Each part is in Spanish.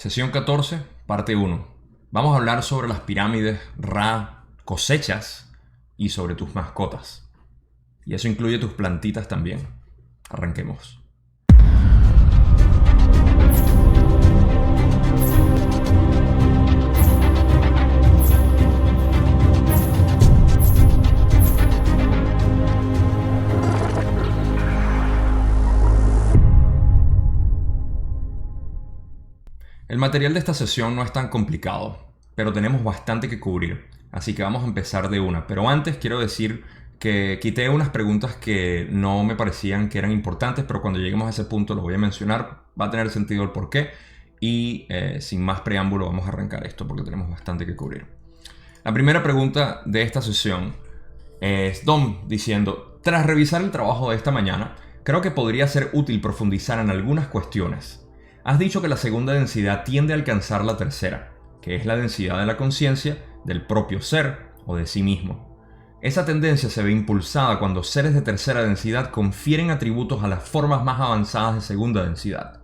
Sesión 14, parte 1. Vamos a hablar sobre las pirámides, Ra, cosechas y sobre tus mascotas. Y eso incluye tus plantitas también. Arranquemos. El material de esta sesión no es tan complicado, pero tenemos bastante que cubrir, así que vamos a empezar de una. Pero antes quiero decir que quité unas preguntas que no me parecían que eran importantes, pero cuando lleguemos a ese punto lo voy a mencionar, va a tener sentido el porqué y sin más preámbulo vamos a arrancar esto porque tenemos bastante que cubrir. La primera pregunta de esta sesión es Dom diciendo: tras revisar el trabajo de esta mañana, creo que podría ser útil profundizar en algunas cuestiones. Has dicho que la segunda densidad tiende a alcanzar la tercera, que es la densidad de la conciencia del propio ser o de sí mismo. Esa tendencia se ve impulsada cuando seres de tercera densidad confieren atributos a las formas más avanzadas de segunda densidad.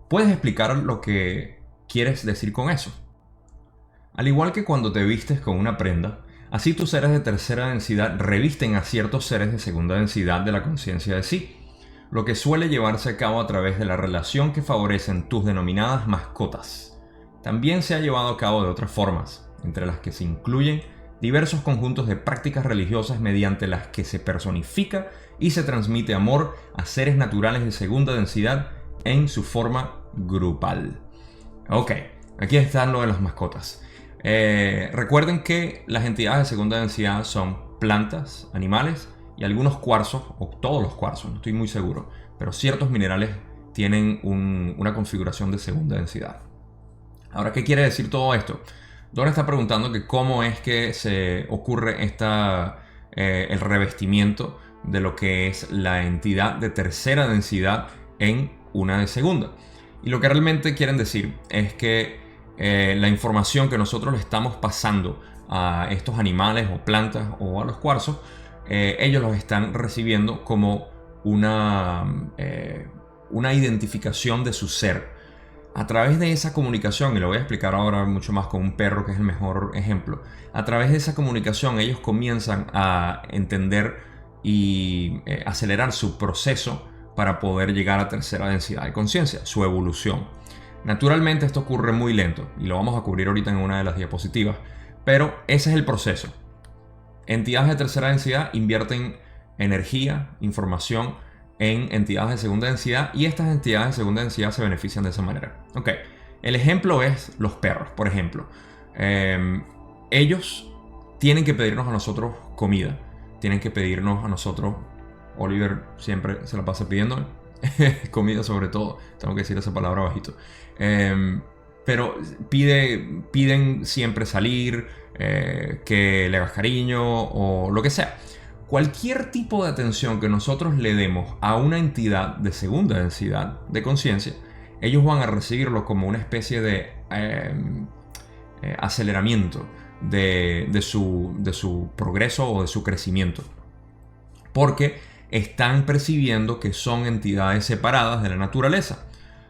¿Puedes explicar lo que quieres decir con eso? Al igual que cuando te vistes con una prenda, así tus seres de tercera densidad revisten a ciertos seres de segunda densidad de la conciencia de sí, lo que suele llevarse a cabo a través de la relación que favorecen tus denominadas mascotas. También se ha llevado a cabo de otras formas, entre las que se incluyen diversos conjuntos de prácticas religiosas mediante las que se personifica y se transmite amor a seres naturales de segunda densidad en su forma grupal. Ok, aquí están lo de las mascotas. Recuerden que las entidades de segunda densidad son plantas, animales y algunos cuarzos, o todos los cuarzos, no estoy muy seguro, pero ciertos minerales tienen una configuración de segunda densidad. Ahora, ¿qué quiere decir todo esto? Dora está preguntando que cómo es que se ocurre el revestimiento de lo que es la entidad de tercera densidad en una de segunda. Y lo que realmente quieren decir es que la información que nosotros le estamos pasando a estos animales o plantas o a los cuarzos, ellos los están recibiendo como una identificación de su ser. A través de esa comunicación, y lo voy a explicar ahora mucho más con un perro que es el mejor ejemplo, a través de esa comunicación ellos comienzan a entender y acelerar su proceso para poder llegar a tercera densidad de conciencia, su evolución. Naturalmente esto ocurre muy lento y lo vamos a cubrir ahorita en una de las diapositivas, pero ese es el proceso. Entidades de tercera densidad invierten energía, información en entidades de segunda densidad y estas entidades de segunda densidad se benefician de esa manera. Ok, el ejemplo es los perros, por ejemplo. Ellos tienen que pedirnos a nosotros comida, tienen que pedirnos a nosotros. Oliver siempre se la pasa pidiendo comida, sobre todo, tengo que decir esa palabra bajito. Pero piden siempre salir, que le hagas cariño o lo que sea. Cualquier tipo de atención que nosotros le demos a una entidad de segunda densidad de conciencia, ellos van a recibirlo como una especie de aceleramiento de su progreso o de su crecimiento. Porque están percibiendo que son entidades separadas de la naturaleza.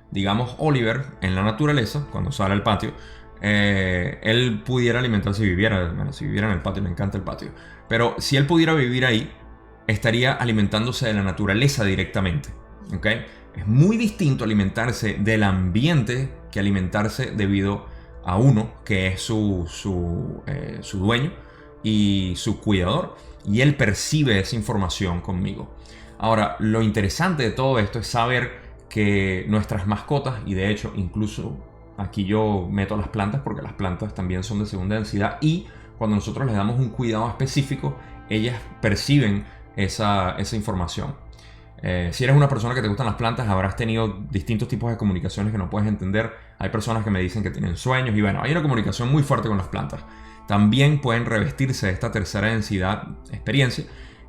Digamos, Oliver en la naturaleza, cuando sale al patio, él pudiera alimentarse si viviera en el patio, le encanta el patio, pero si él pudiera vivir ahí, estaría alimentándose de la naturaleza directamente, ¿okay? Es muy distinto alimentarse del ambiente que alimentarse debido a uno que es su dueño y su cuidador, y él percibe esa información conmigo. Ahora, lo interesante de todo esto es saber que nuestras mascotas, y de hecho incluso aquí yo meto las plantas porque las plantas también son de segunda densidad, y cuando nosotros les damos un cuidado específico, ellas perciben esa información. Si eres una persona que te gustan las plantas, habrás tenido distintos tipos de comunicaciones que no puedes entender. Hay personas que me dicen que tienen sueños y bueno, hay una comunicación muy fuerte con las plantas. También pueden revestirse de esta tercera densidad experiencia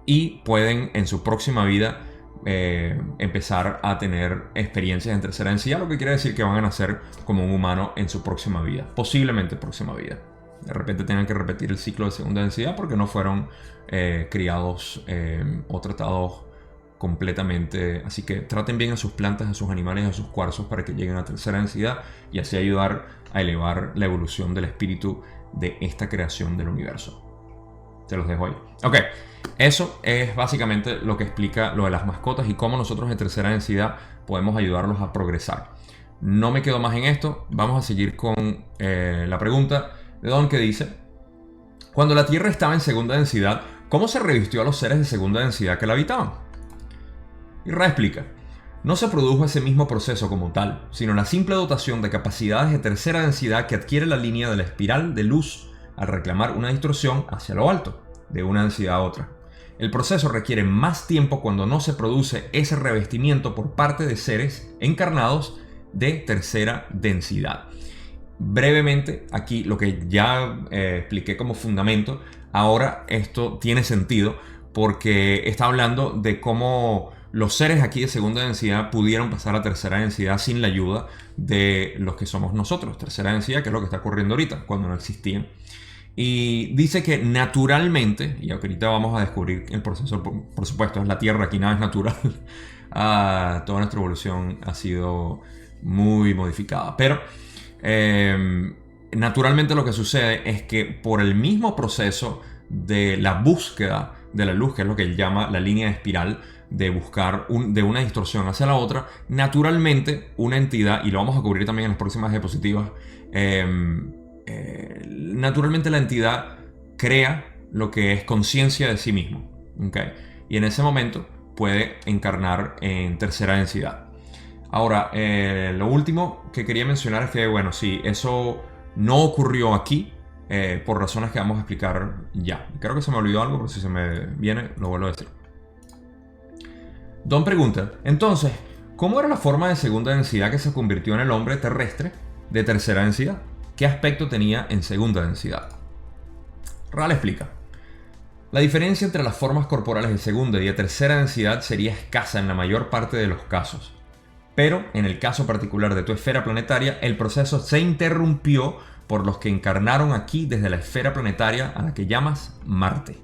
y pueden en su próxima vida empezar a tener experiencias en tercera densidad, lo que quiere decir que van a nacer como un humano en su próxima vida, posiblemente próxima vida. De repente tengan que repetir el ciclo de segunda densidad porque no fueron criados o tratados completamente. Así que traten bien a sus plantas, a sus animales, a sus cuarzos para que lleguen a tercera densidad y así ayudar a elevar la evolución del espíritu de esta creación del universo. Te los dejo ahí. Ok, eso es básicamente lo que explica lo de las mascotas y cómo nosotros en tercera densidad podemos ayudarlos a progresar. No me quedo más en esto. Vamos a seguir con la pregunta de Don, que dice: cuando la Tierra estaba en segunda densidad, ¿cómo se revistió a los seres de segunda densidad que la habitaban? Y Ra explica: no se produjo ese mismo proceso como tal, sino la simple dotación de capacidades de tercera densidad que adquiere la línea de la espiral de luz al reclamar una distorsión hacia lo alto, de una densidad a otra. El proceso requiere más tiempo cuando no se produce ese revestimiento por parte de seres encarnados de tercera densidad. Brevemente, aquí lo que ya expliqué como fundamento, ahora esto tiene sentido porque está hablando de cómo los seres aquí de segunda densidad pudieron pasar a tercera densidad sin la ayuda de los que somos nosotros. Tercera densidad, que es lo que está ocurriendo ahorita, cuando no existían. Y dice que naturalmente, y ahorita vamos a descubrir el proceso, por supuesto, es la Tierra, aquí nada es natural. Toda nuestra evolución ha sido muy modificada. Pero naturalmente lo que sucede es que por el mismo proceso de la búsqueda de la luz, que es lo que él llama la línea de espiral, de buscar de una distorsión hacia la otra, naturalmente una entidad, y lo vamos a cubrir también en las próximas diapositivas, naturalmente la entidad crea lo que es conciencia de sí mismo, ¿okay? Y en ese momento puede encarnar en tercera densidad. Ahora, lo último que quería mencionar es que, bueno, sí, eso no ocurrió aquí, por razones que vamos a explicar ya. Creo que se me olvidó algo, pero si se me viene, lo vuelvo a decir. Don pregunta: entonces, ¿cómo era la forma de segunda densidad que se convirtió en el hombre terrestre de tercera densidad? ¿Qué aspecto tenía en segunda densidad? Ra explica: la diferencia entre las formas corporales de segunda y de tercera densidad sería escasa en la mayor parte de los casos. Pero en el caso particular de tu esfera planetaria, el proceso se interrumpió por los que encarnaron aquí desde la esfera planetaria a la que llamas Marte.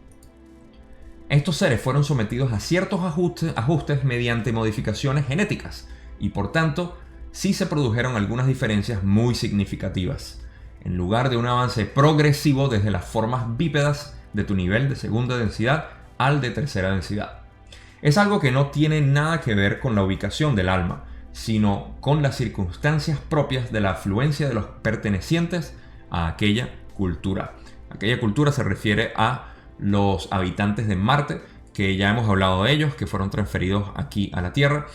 Estos seres fueron sometidos a ciertos ajustes mediante modificaciones genéticas y por tanto sí se produjeron algunas diferencias muy significativas, en lugar de un avance progresivo desde las formas bípedas de tu nivel de segunda densidad al de tercera densidad. Es algo que no tiene nada que ver con la ubicación del alma, sino con las circunstancias propias de la afluencia de los pertenecientes a aquella cultura. Aquella cultura se refiere a los habitantes de Marte, que ya hemos hablado de ellos, que fueron transferidos aquí a la Tierra,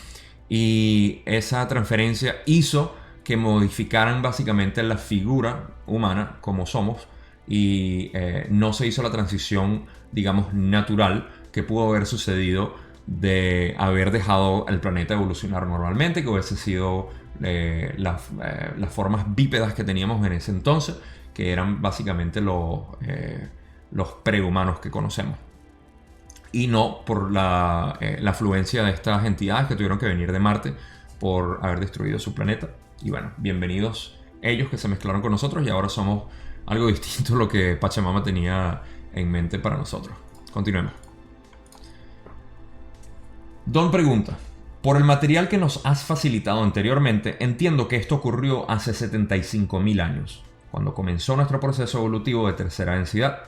y esa transferencia hizo que modificaran básicamente la figura humana como somos, y no se hizo la transición, digamos, natural que pudo haber sucedido de haber dejado el planeta evolucionar normalmente, que hubiese sido las formas bípedas que teníamos en ese entonces, que eran básicamente los prehumanos que conocemos, y no por la afluencia de estas entidades que tuvieron que venir de Marte por haber destruido su planeta. Y bueno, bienvenidos ellos que se mezclaron con nosotros y ahora somos algo distinto a lo que Pachamama tenía en mente para nosotros. Continuemos. Don pregunta: por el material que nos has facilitado anteriormente, entiendo que esto ocurrió hace 75.000 años, cuando comenzó nuestro proceso evolutivo de tercera densidad.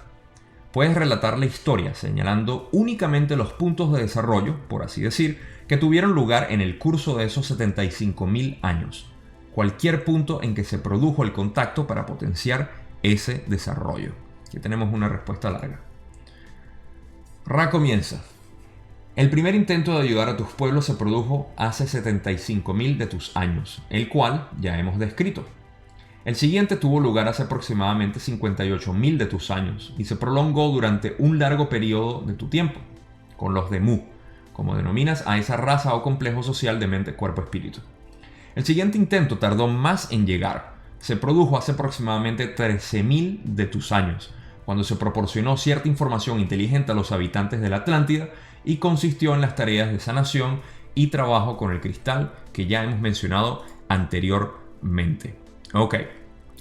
Puedes relatar la historia señalando únicamente los puntos de desarrollo, por así decir, que tuvieron lugar en el curso de esos 75.000 años. Cualquier punto en que se produjo el contacto para potenciar ese desarrollo. Aquí tenemos una respuesta larga. Ra comienza: el primer intento de ayudar a tus pueblos se produjo hace 75.000 de tus años, el cual ya hemos descrito. El siguiente tuvo lugar hace aproximadamente 58.000 de tus años y se prolongó durante un largo periodo de tu tiempo, con los de Mu, como denominas a esa raza o complejo social de mente, cuerpo, espíritu. El siguiente intento tardó más en llegar. Se produjo hace aproximadamente 13.000 de tus años, cuando se proporcionó cierta información inteligente a los habitantes de la Atlántida y consistió en las tareas de sanación y trabajo con el cristal que ya hemos mencionado anteriormente. Ok,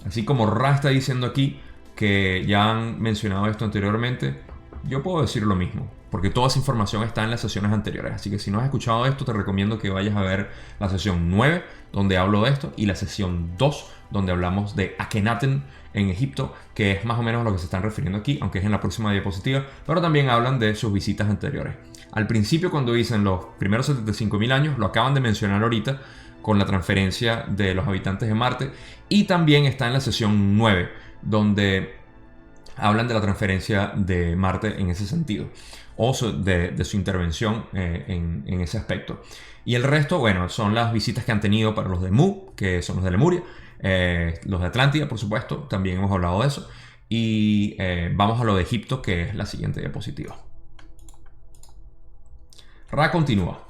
así como Ra está diciendo aquí que ya han mencionado esto anteriormente, yo puedo decir lo mismo. porque toda esa información está en las sesiones anteriores. Así que si no has escuchado esto, te recomiendo que vayas a ver la sesión 9, donde hablo de esto, y la sesión 2, donde hablamos de Akenatón en Egipto, que es más o menos a lo que se están refiriendo aquí, aunque es en la próxima diapositiva, pero también hablan de sus visitas anteriores. Al principio, cuando dicen los primeros 75.000 años, lo acaban de mencionar ahorita, con la transferencia de los habitantes de Marte, y también está en la sesión 9, donde hablan de la transferencia de Marte en ese sentido, o de su intervención en ese aspecto. Y el resto, bueno, son las visitas que han tenido para los de Mu, que son los de Lemuria, los de Atlántida, por supuesto, también hemos hablado de eso. Y vamos a lo de Egipto, que es la siguiente diapositiva. Ra continúa.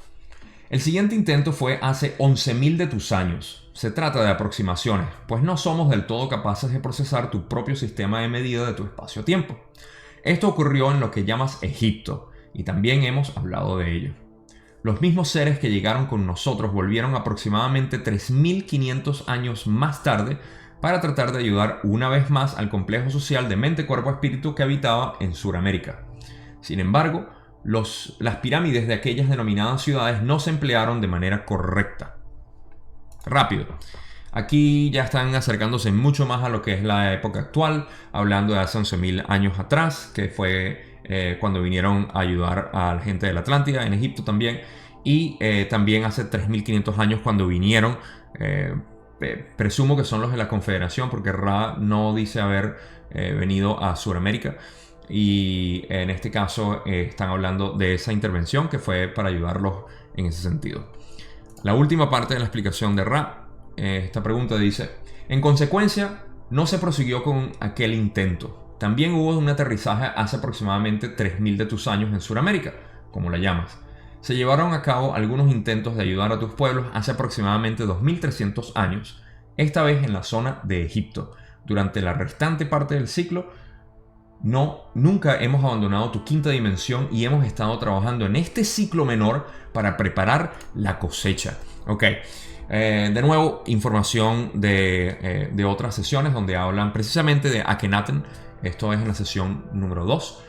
El siguiente intento fue hace 11.000 de tus años. Se trata de aproximaciones, pues no somos del todo capaces de procesar tu propio sistema de medida de tu espacio-tiempo. Esto ocurrió en lo que llamas Egipto, y también hemos hablado de ello. Los mismos seres que llegaron con nosotros volvieron aproximadamente 3.500 años más tarde para tratar de ayudar una vez más al complejo social de mente-cuerpo-espíritu que habitaba en Sudamérica. Sin embargo, las pirámides de aquellas denominadas ciudades no se emplearon de manera correcta. Rápido. Aquí ya están acercándose mucho más a lo que es la época actual, hablando de hace 11.000 años atrás, que fue cuando vinieron a ayudar a la gente de la Atlántida, en Egipto también, y también hace 3.500 años cuando vinieron, presumo que son los de la Confederación, porque Ra no dice haber venido a Sudamérica. Y en este caso están hablando de esa intervención que fue para ayudarlos en ese sentido. La última parte de la explicación de Ra, esta pregunta dice: en consecuencia, no se prosiguió con aquel intento. También hubo un aterrizaje hace aproximadamente 3.000 de tus años en Sudamérica, como la llamas. Se llevaron a cabo algunos intentos de ayudar a tus pueblos hace aproximadamente 2.300 años, esta vez en la zona de Egipto. Durante la restante parte del ciclo, nunca hemos abandonado tu quinta dimensión y hemos estado trabajando en este ciclo menor para preparar la cosecha. Ok, de nuevo, información de otras sesiones donde hablan precisamente de Akenatón. Esto es en la sesión número 2.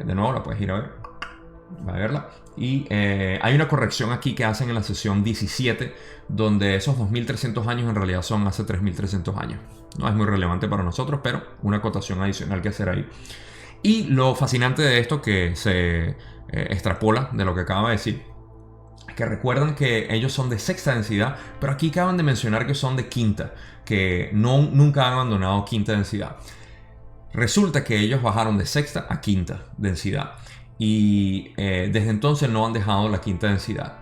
De nuevo, la puedes ir a ver. Va a verla. Y hay una corrección aquí que hacen en la sesión 17, donde esos 2.300 años en realidad son hace 3.300 años. No es muy relevante para nosotros, pero una acotación adicional que hacer ahí. Y lo fascinante de esto, que se extrapola de lo que acaba de decir, es que recuerdan que ellos son de sexta densidad, pero aquí acaban de mencionar que son de quinta, que nunca han abandonado quinta densidad. Resulta que ellos bajaron de sexta a quinta densidad y desde entonces no han dejado la quinta densidad.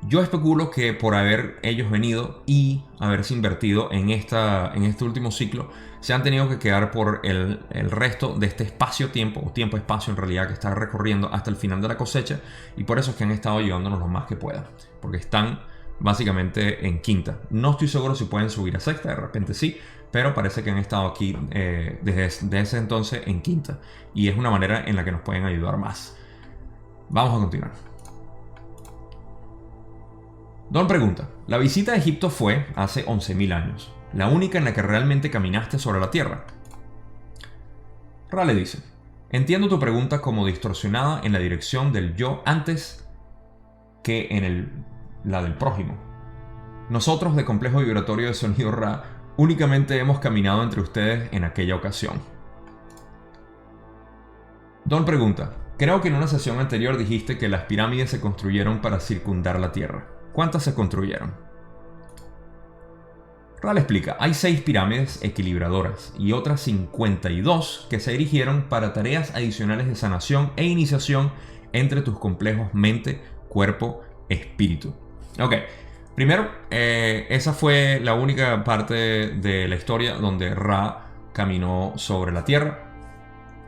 Yo especulo que por haber ellos venido y haberse invertido en este último ciclo, se han tenido que quedar por el resto de este espacio-tiempo, o tiempo-espacio en realidad, que está recorriendo hasta el final de la cosecha, y por eso es que han estado ayudándonos lo más que puedan, porque están básicamente en quinta. No estoy seguro si pueden subir a sexta, de repente sí, pero parece que han estado aquí desde ese entonces en quinta, y es una manera en la que nos pueden ayudar más. Vamos a continuar. Don pregunta: la visita a Egipto fue hace 11.000 años, la única en la que realmente caminaste sobre la Tierra. Ra le dice: entiendo tu pregunta como distorsionada en la dirección del yo antes que en la del prójimo. Nosotros, de complejo vibratorio de sonido Ra, únicamente hemos caminado entre ustedes en aquella ocasión. Don pregunta: creo que en una sesión anterior dijiste que las pirámides se construyeron para circundar la Tierra. ¿Cuántas se construyeron? Ra le explica: hay 6 pirámides equilibradoras y otras 52 que se erigieron para tareas adicionales de sanación e iniciación entre tus complejos mente, cuerpo, espíritu. Ok, primero, esa fue la única parte de la historia donde Ra caminó sobre la Tierra.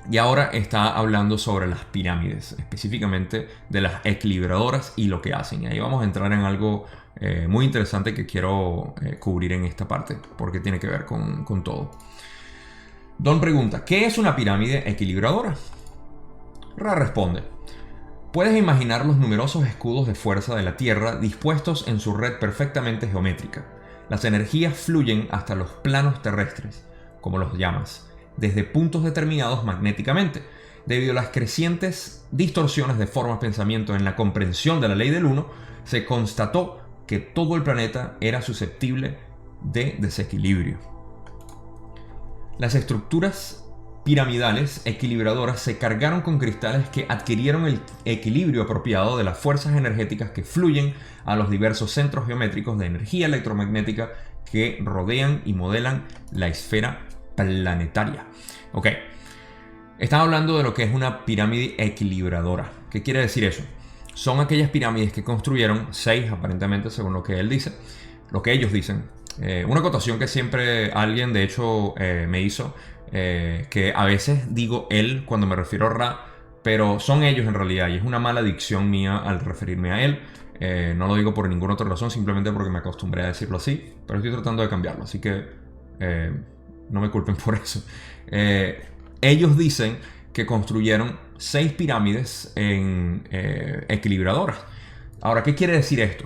Y ahora está hablando sobre las pirámides, específicamente de las equilibradoras y lo que hacen. Y ahí vamos a entrar en algo muy interesante que quiero cubrir en esta parte, porque tiene que ver con todo. Don pregunta: ¿qué es una pirámide equilibradora? Ra responde: puedes imaginar los numerosos escudos de fuerza de la Tierra dispuestos en su red perfectamente geométrica. Las energías fluyen hasta los planos terrestres, como los llamas, desde puntos determinados magnéticamente. Debido a las crecientes distorsiones de formas de pensamiento en la comprensión de la ley del uno, se constató que todo el planeta era susceptible de desequilibrio. Las estructuras piramidales equilibradoras se cargaron con cristales que adquirieron el equilibrio apropiado de las fuerzas energéticas que fluyen a los diversos centros geométricos de energía electromagnética que rodean y modelan la esfera planetaria. Ok, estamos hablando de lo que es una pirámide equilibradora. ¿Qué quiere decir eso? Son aquellas pirámides que construyeron, 6 aparentemente según lo que él dice, lo que ellos dicen. Una acotación que siempre alguien de hecho me hizo, que a veces digo él cuando me refiero a Ra, pero son ellos en realidad, y es una mala dicción mía al referirme a él. No lo digo por ninguna otra razón, simplemente porque me acostumbré a decirlo así, pero estoy tratando de cambiarlo, así que no me culpen por eso. Ellos dicen que construyeron 6 pirámides equilibradoras. Ahora, ¿qué quiere decir esto?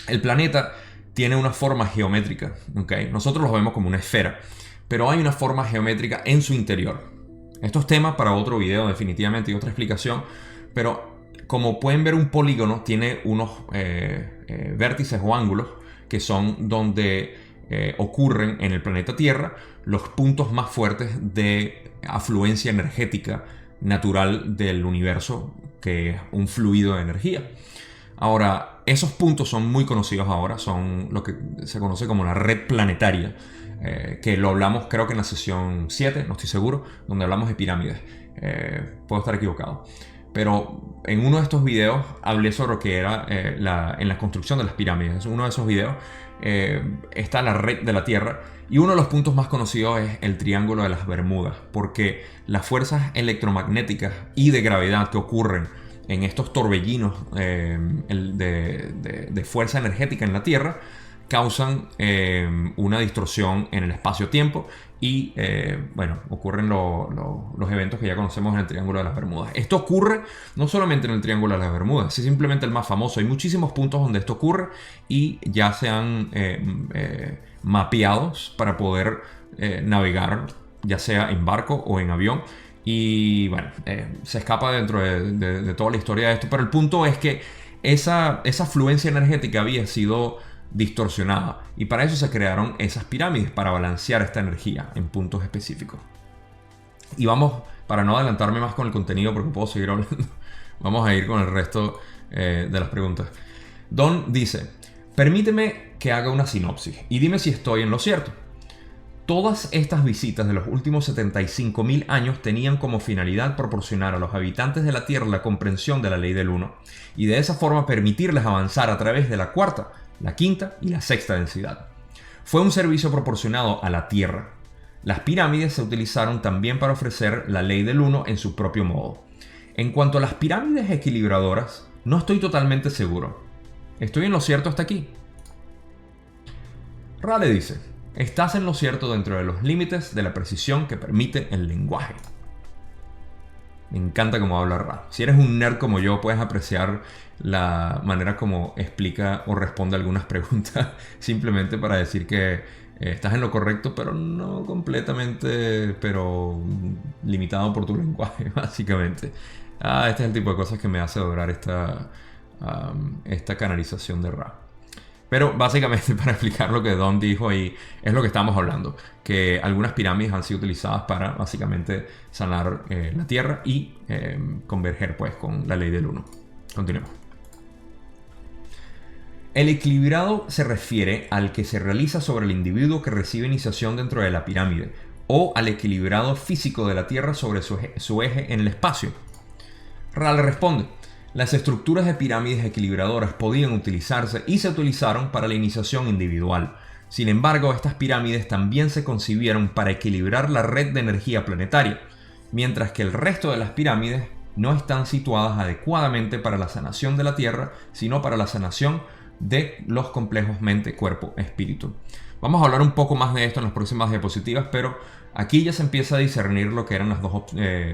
El planeta tiene una forma geométrica, ¿okay? Nosotros lo vemos como una esfera, pero hay una forma geométrica en su interior. Esto es tema para otro video definitivamente y otra explicación, pero como pueden ver, un polígono tiene unos vértices o ángulos que son donde ocurren en el planeta Tierra los puntos más fuertes de afluencia energética natural del universo, que es un fluido de energía. Ahora, esos puntos son muy conocidos ahora, son lo que se conoce como la red planetaria, que lo hablamos creo que en la sesión 7, no estoy seguro, donde hablamos de pirámides. Puedo estar equivocado. Pero en uno de estos videos hablé sobre lo que era en la construcción de las pirámides. En uno de esos videos está la red de la Tierra, y uno de los puntos más conocidos es el Triángulo de las Bermudas, porque las fuerzas electromagnéticas y de gravedad que ocurren en estos torbellinos de fuerza energética en la Tierra causan una distorsión en el espacio-tiempo y bueno, ocurren los eventos que ya conocemos en el Triángulo de las Bermudas. Esto ocurre no solamente en el Triángulo de las Bermudas, es simplemente el más famoso. Hay muchísimos puntos donde esto ocurre y ya se han mapeados para poder navegar, ya sea en barco o en avión. Y bueno, se escapa dentro de toda la historia de esto, pero el punto es que esa fluencia energética había sido distorsionada, y para eso se crearon esas pirámides, para balancear esta energía en puntos específicos. Y vamos, para no adelantarme más con el contenido porque puedo seguir hablando, vamos a ir con el resto de las preguntas. Don dice: permíteme que haga una sinopsis y dime si estoy en lo cierto. Todas estas visitas de los últimos 75.000 años tenían como finalidad proporcionar a los habitantes de la Tierra la comprensión de la ley del uno, y de esa forma permitirles avanzar a través de la cuarta, la quinta y la sexta densidad. Fue un servicio proporcionado a la Tierra. Las pirámides se utilizaron también para ofrecer la ley del uno en su propio modo. En cuanto a las pirámides equilibradoras, no estoy totalmente seguro. ¿Estoy en lo cierto hasta aquí? Rale dice: estás en lo cierto dentro de los límites de la precisión que permite el lenguaje. Me encanta cómo habla Ra. Si eres un nerd como yo, puedes apreciar la manera como explica o responde algunas preguntas, simplemente para decir que estás en lo correcto, pero no completamente, pero limitado por tu lenguaje, básicamente. Este es el tipo de cosas que me hace adorar esta canalización de Ra. Pero básicamente, para explicar lo que Don dijo ahí, es lo que estamos hablando, que algunas pirámides han sido utilizadas para básicamente sanar la Tierra y converger pues con la ley del uno. Continuemos. El equilibrado se refiere al que se realiza sobre el individuo que recibe iniciación dentro de la pirámide, o al equilibrado físico de la Tierra sobre su eje en el espacio. Ra le responde: las estructuras de pirámides equilibradoras podían utilizarse y se utilizaron para la iniciación individual. Sin embargo, estas pirámides también se concibieron para equilibrar la red de energía planetaria, mientras que el resto de las pirámides no están situadas adecuadamente para la sanación de la Tierra, sino para la sanación de los complejos mente, cuerpo, espíritu. Vamos a hablar un poco más de esto en las próximas diapositivas, pero aquí ya se empieza a discernir lo que eran las dos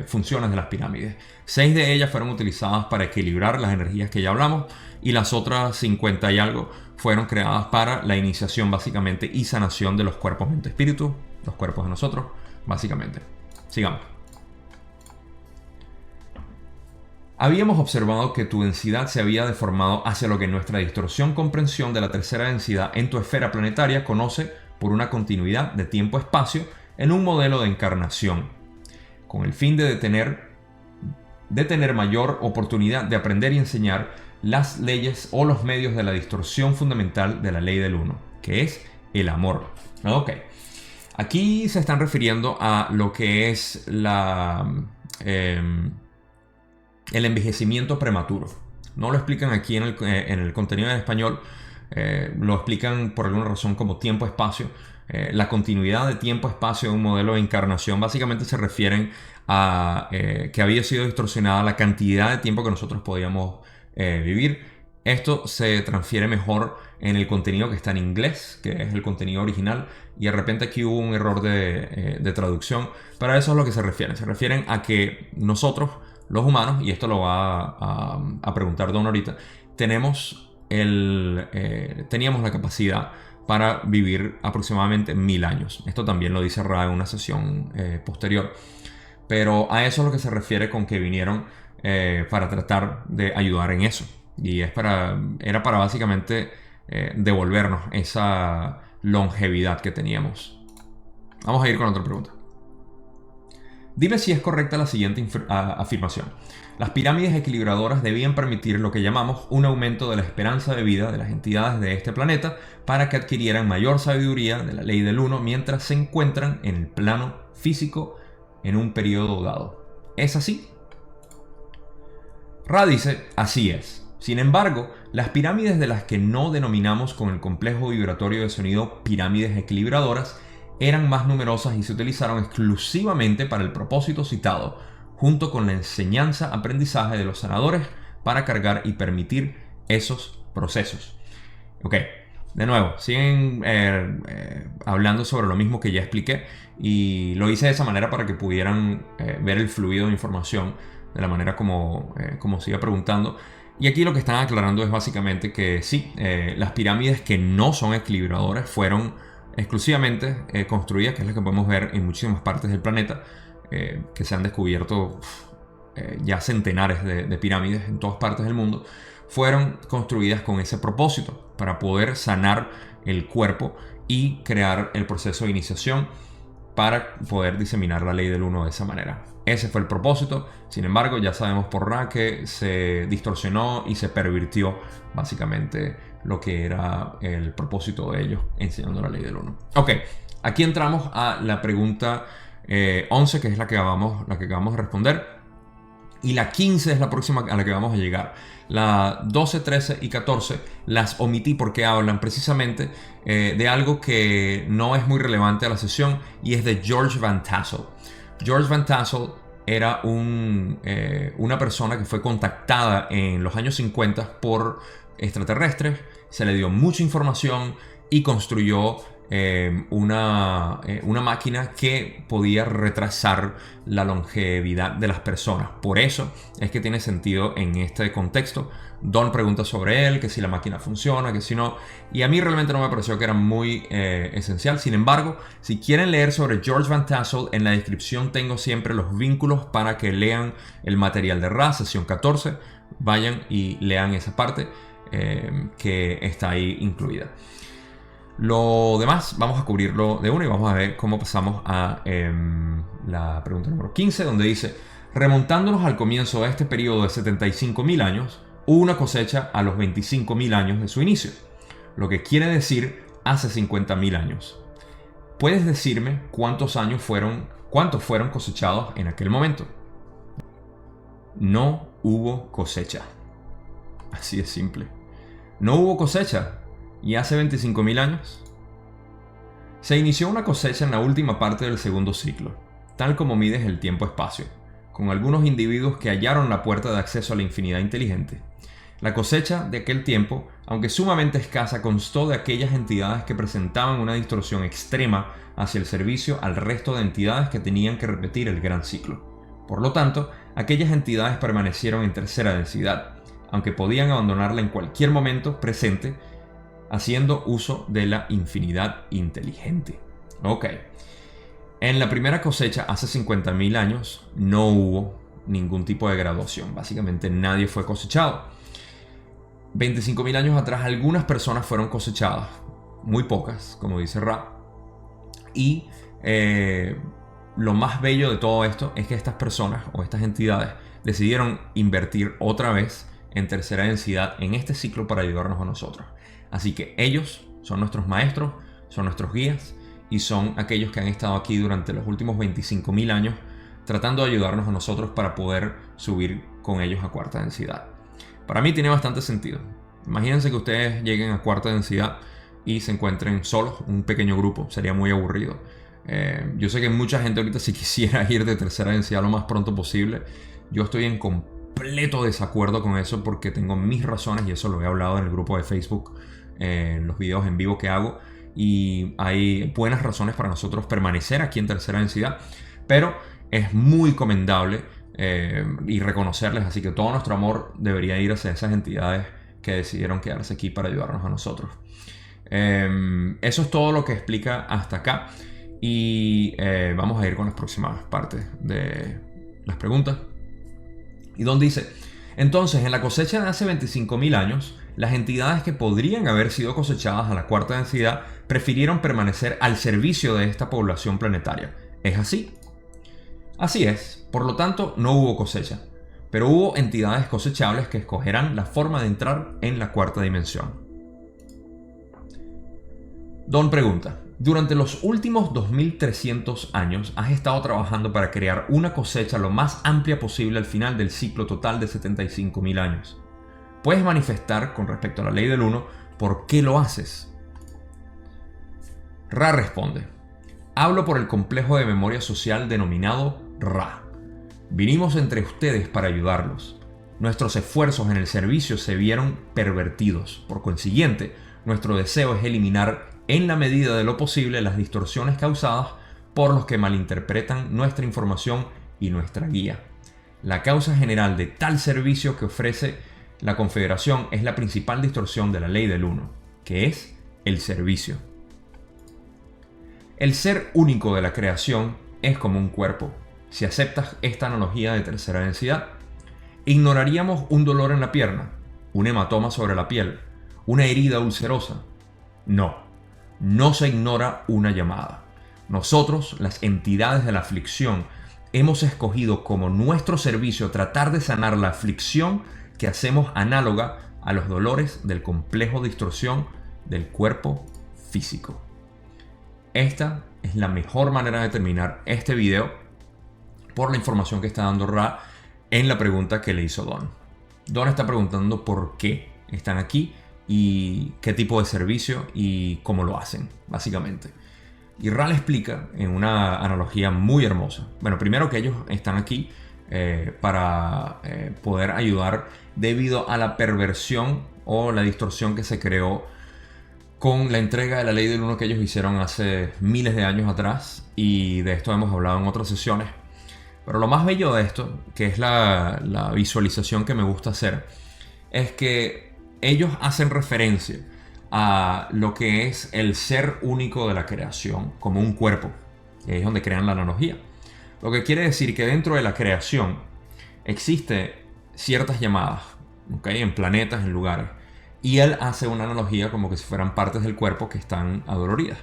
funciones de las pirámides. 6 de ellas fueron utilizadas para equilibrar las energías que ya hablamos, y las otras 50 y algo fueron creadas para la iniciación básicamente y sanación de los cuerpos mente, espíritu, los cuerpos de nosotros, básicamente. Sigamos. Habíamos observado que tu densidad se había deformado hacia lo que nuestra distorsión comprensión de la tercera densidad en tu esfera planetaria conoce por una continuidad de tiempo-espacio en un modelo de encarnación, con el fin de tener mayor oportunidad de aprender y enseñar las leyes o los medios de la distorsión fundamental de la ley del uno, que es el amor. Ok, aquí se están refiriendo a lo que es el envejecimiento prematuro. No lo explican aquí en el contenido en español, lo explican por alguna razón como tiempo-espacio. La continuidad de tiempo-espacio de un modelo de encarnación básicamente se refieren a que había sido distorsionada la cantidad de tiempo que nosotros podíamos vivir. Esto se transfiere mejor en el contenido que está en inglés, que es el contenido original, y de repente aquí hubo un error de traducción, pero a eso es lo que se refieren. Se refieren a que nosotros, los humanos, y esto lo va a preguntar Don ahorita, teníamos la capacidad para vivir aproximadamente 1000 años. Esto también lo dice Ra en una sesión posterior. Pero a eso es lo que se refiere con que vinieron para tratar de ayudar en eso. Y era para básicamente devolvernos esa longevidad que teníamos. Vamos a ir con otra pregunta. Dime si es correcta la siguiente afirmación. Las pirámides equilibradoras debían permitir lo que llamamos un aumento de la esperanza de vida de las entidades de este planeta para que adquirieran mayor sabiduría de la ley del uno mientras se encuentran en el plano físico en un periodo dado. ¿Es así? Ra dice, así es. Sin embargo, las pirámides de las que no denominamos con el complejo vibratorio de sonido pirámides equilibradoras eran más numerosas y se utilizaron exclusivamente para el propósito citado, junto con la enseñanza-aprendizaje de los sanadores para cargar y permitir esos procesos. Ok, de nuevo, siguen hablando sobre lo mismo que ya expliqué y lo hice de esa manera para que pudieran ver el fluido de información de la manera como se iba preguntando. Y aquí lo que están aclarando es básicamente que sí, las pirámides que no son equilibradoras fueron exclusivamente construidas, que es lo que podemos ver en muchísimas partes del planeta, que se han descubierto ya centenares de pirámides en todas partes del mundo, fueron construidas con ese propósito, para poder sanar el cuerpo y crear el proceso de iniciación para poder diseminar la ley del uno de esa manera. Ese fue el propósito. Sin embargo, ya sabemos por Ra que se distorsionó y se pervirtió básicamente lo que era el propósito de ellos enseñando la ley del uno. Ok, aquí entramos a la pregunta 11, que es la que acabamos de responder. Y la 15 es la próxima a la que vamos a llegar. La 12, 13 y 14 las omití porque hablan precisamente de algo que no es muy relevante a la sesión, y es de George Van Tassel. George Van Tassel era una persona que fue contactada en los años 50 por extraterrestres. Se le dio mucha información y construyó una máquina que podía retrasar la longevidad de las personas. Por eso es que tiene sentido en este contexto. Don pregunta sobre él, que si la máquina funciona, que si no, y a mí realmente no me pareció que era muy esencial. Sin embargo, si quieren leer sobre George Van Tassel, en la descripción tengo siempre los vínculos para que lean el material de Ra, sesión 14. Vayan y lean esa parte que está ahí incluida. Lo demás vamos a cubrirlo de uno y vamos a ver cómo pasamos a la pregunta número 15, donde dice: remontándonos al comienzo de este periodo de 75.000 años, hubo una cosecha a los 25.000 años de su inicio, lo que quiere decir hace 50.000 años. ¿Puedes decirme cuántos fueron cosechados en aquel momento? No hubo cosecha. Así de simple. No hubo cosecha. ¿Y hace 25.000 años? Se inició una cosecha en la última parte del segundo ciclo, tal como mides el tiempo-espacio, con algunos individuos que hallaron la puerta de acceso a la infinidad inteligente. La cosecha de aquel tiempo, aunque sumamente escasa, constó de aquellas entidades que presentaban una distorsión extrema hacia el servicio al resto de entidades que tenían que repetir el gran ciclo. Por lo tanto, aquellas entidades permanecieron en tercera densidad, aunque podían abandonarla en cualquier momento presente, haciendo uso de la infinidad inteligente. Ok. En la primera cosecha, hace 50.000 años, no hubo ningún tipo de graduación. Básicamente nadie fue cosechado. 25.000 años atrás algunas personas fueron cosechadas, muy pocas, como dice Ra. Y lo más bello de todo esto es que estas personas o estas entidades decidieron invertir otra vez en tercera densidad en este ciclo para ayudarnos a nosotros. Así que ellos son nuestros maestros, son nuestros guías y son aquellos que han estado aquí durante los últimos 25.000 años tratando de ayudarnos a nosotros para poder subir con ellos a cuarta densidad. Para mí tiene bastante sentido. Imagínense que ustedes lleguen a cuarta densidad y se encuentren solos, un pequeño grupo, sería muy aburrido. Yo sé que mucha gente ahorita si quisiera ir de tercera densidad lo más pronto posible. Yo estoy en completo desacuerdo con eso porque tengo mis razones y eso lo he hablado en el grupo de Facebook, en los videos en vivo que hago, y hay buenas razones para nosotros permanecer aquí en tercera densidad, pero es muy recomendable y reconocerles, así que todo nuestro amor debería ir hacia esas entidades que decidieron quedarse aquí para ayudarnos a nosotros. Eso es todo lo que explica hasta acá y vamos a ir con las próximas partes de las preguntas. Y Don dice: entonces, en la cosecha de hace 25.000 años, las entidades que podrían haber sido cosechadas a la cuarta densidad prefirieron permanecer al servicio de esta población planetaria. ¿Es así? Así es, por lo tanto no hubo cosecha, pero hubo entidades cosechables que escogerán la forma de entrar en la cuarta dimensión. Don pregunta: durante los últimos 2300 años has estado trabajando para crear una cosecha lo más amplia posible al final del ciclo total de 75.000 años. ¿Puedes manifestar con respecto a la ley del 1 por qué lo haces? Ra responde: hablo por el complejo de memoria social denominado Ra. Vinimos entre ustedes para ayudarlos. Nuestros esfuerzos en el servicio se vieron pervertidos. Por consiguiente, nuestro deseo es eliminar en la medida de lo posible las distorsiones causadas por los que malinterpretan nuestra información y nuestra guía. La causa general de tal servicio que ofrece la Confederación es la principal distorsión de la ley del 1, que es el servicio. El ser único de la creación es como un cuerpo. Si aceptas esta analogía de tercera densidad, ignoraríamos un dolor en la pierna, un hematoma sobre la piel, una herida ulcerosa. No se ignora una llamada. Nosotros, las entidades de la aflicción, hemos escogido como nuestro servicio tratar de sanar la aflicción que hacemos análoga a los dolores del complejo de distorsión del cuerpo físico. Esta es la mejor manera de terminar este video por la información que está dando Ra en la pregunta que le hizo Don. Don está preguntando por qué están aquí y qué tipo de servicio y cómo lo hacen, básicamente. Y Ra le explica en una analogía muy hermosa. Bueno, primero que ellos están aquí para poder ayudar debido a la perversión o la distorsión que se creó con la entrega de la ley del 1 que ellos hicieron hace miles de años atrás, y de esto hemos hablado en otras sesiones. Pero lo más bello de esto, que es la visualización que me gusta hacer, es que ellos hacen referencia a lo que es el ser único de la creación como un cuerpo, que es donde crean la analogía. Lo que quiere decir que dentro de la creación existe ciertas llamadas, ¿okay? En planetas, en lugares. Y él hace una analogía como que si fueran partes del cuerpo que están adoloridas.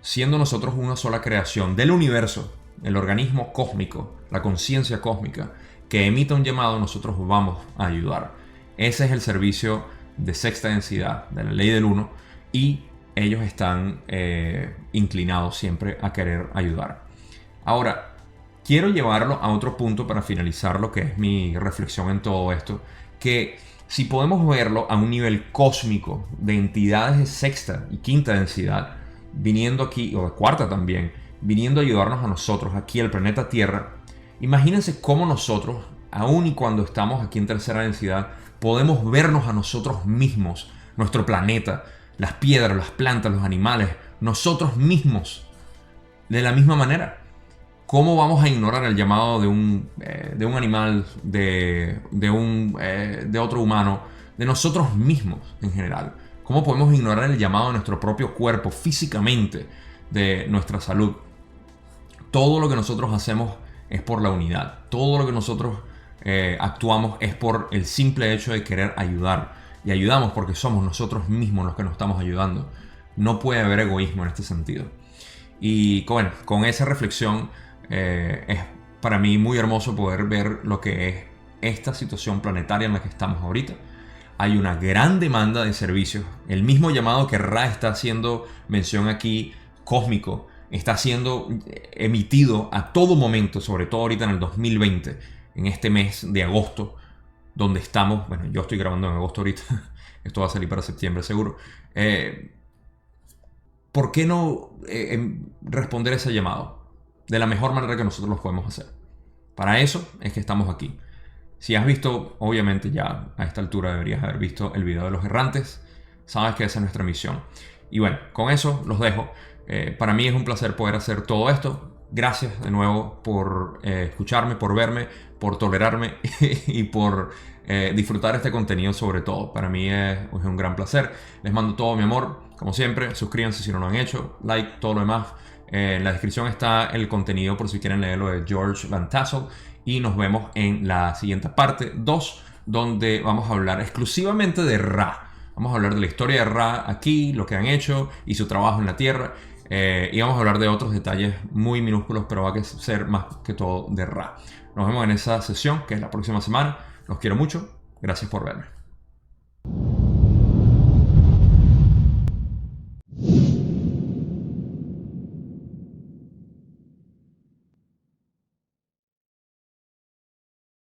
Siendo nosotros una sola creación del universo, el organismo cósmico, la conciencia cósmica, que emita un llamado, nosotros vamos a ayudar. Ese es el servicio de sexta densidad, de la ley del 1, y ellos están inclinados siempre a querer ayudar. Ahora, quiero llevarlo a otro punto para finalizar lo que es mi reflexión en todo esto, que si podemos verlo a un nivel cósmico de entidades de sexta y quinta densidad, viniendo aquí, o de cuarta también, viniendo a ayudarnos a nosotros aquí, el planeta Tierra, imagínense cómo nosotros, aun y cuando estamos aquí en tercera densidad, podemos vernos a nosotros mismos, nuestro planeta, las piedras, las plantas, los animales, nosotros mismos, de la misma manera. ¿Cómo vamos a ignorar el llamado de un animal, de otro humano, de nosotros mismos en general? ¿Cómo podemos ignorar el llamado de nuestro propio cuerpo físicamente, de nuestra salud? Todo lo que nosotros hacemos es por la unidad. Todo lo que nosotros actuamos es por el simple hecho de querer ayudar. Y ayudamos porque somos nosotros mismos los que nos estamos ayudando. No puede haber egoísmo en este sentido. Y bueno, con esa reflexión es para mí muy hermoso poder ver lo que es esta situación planetaria en la que estamos ahorita. Hay una gran demanda de servicios. El mismo llamado que Ra está haciendo mención aquí, cósmico, está siendo emitido a todo momento, sobre todo ahorita en el 2020, en este mes de agosto, donde estamos. Bueno, yo estoy grabando en agosto ahorita. Esto va a salir para septiembre seguro. ¿Por qué no responder ese llamado de la mejor manera que nosotros lo podemos hacer? Para eso es que estamos aquí. Si has visto, obviamente ya a esta altura deberías haber visto el video de los errantes, sabes que esa es nuestra misión. Y bueno, con eso los dejo. Para mí es un placer poder hacer todo esto. Gracias de nuevo por escucharme, por verme, por tolerarme y por disfrutar este contenido sobre todo. Para mí es un gran placer. Les mando todo mi amor. Como siempre, suscríbanse si no lo han hecho. Like, todo lo demás. En la descripción está el contenido por si quieren leer lo de George Van Tassel. Y nos vemos en la siguiente parte 2, donde vamos a hablar exclusivamente de Ra. Vamos a hablar de la historia de Ra aquí, lo que han hecho y su trabajo en la Tierra. Y vamos a hablar de otros detalles muy minúsculos, pero va a ser más que todo de Ra. Nos vemos en esa sesión, que es la próxima semana. Los quiero mucho. Gracias por verme.